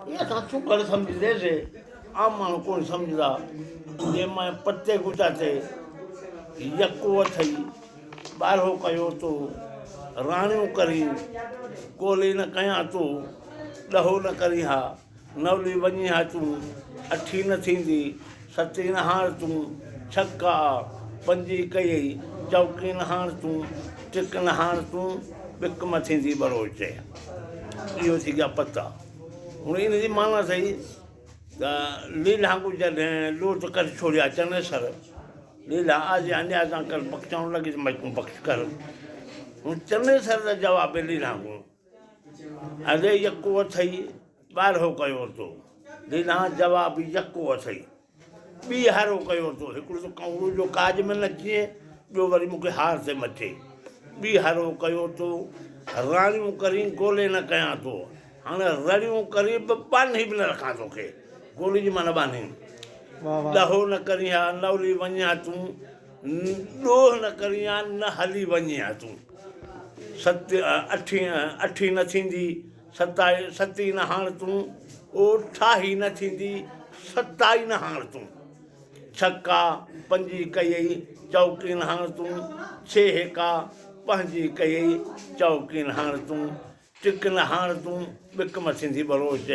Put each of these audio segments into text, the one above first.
ये असां चुकड़ सम्झंदेसीं, आम माण्हू कोन सम्झंदा। जे मां पते गुचाते यको अथई ॿारहो कयो तो राणियूं करी कोली न कयां तूं ॾहो न करी हा नवली वञी हा तूं अठी न थींदी सती न हाण तूं छक्का पंजी कई चौकी न हाण तूं टिक न हाण तूं बिक म थींदी बरोच। इहो थी गया पता। हूँ इन जी माना सही त लीला को जॾहिं लोट करे छोड़िया चनेसर लीला आज अन्याय सां कर बख़्शाइण लॻी त तूं बख़्श कर। हूँ चनेसर जो जवाब लीला को अरे यको अथई ॿारहो कयो तो लीला जवाब यको अथई ॿी हारो कयो तो हिकिड़ो त कौड़ो जो काज में न अचे ॿियो वरी मूंखे हार ते मथे ॿी हारो कयो तो राणियूं करी ॻोल्हे न कयां तो हाणे रड़ियूं करी बि बानी बि न रखां तोखे गोली जी माना बानी ॾहो न करी हा नवली वञा तूं ॾोह न करी हा न हली वञी हा तूं अठी न थींदी सती न हाण तूं ठाही न थींदी सताई न हाण तूं छक्का पंजी कई चौकी न हाण तूं छेका पंहिंजी कई चौकी न हाण तूं टिक न हाण तूं बिक म थींदी बरोच।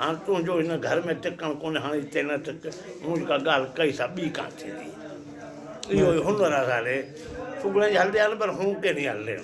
हाणे तुंहिंजो हिन घर में टिकणु कोन्हे हाणे हिते न टिक मूं जेका ॻाल्हि कई सा ॿी कान थींदी। इहो हुनर आहे सारे सुगड़े जी हलंदे हल पर हूं के नहीं हले।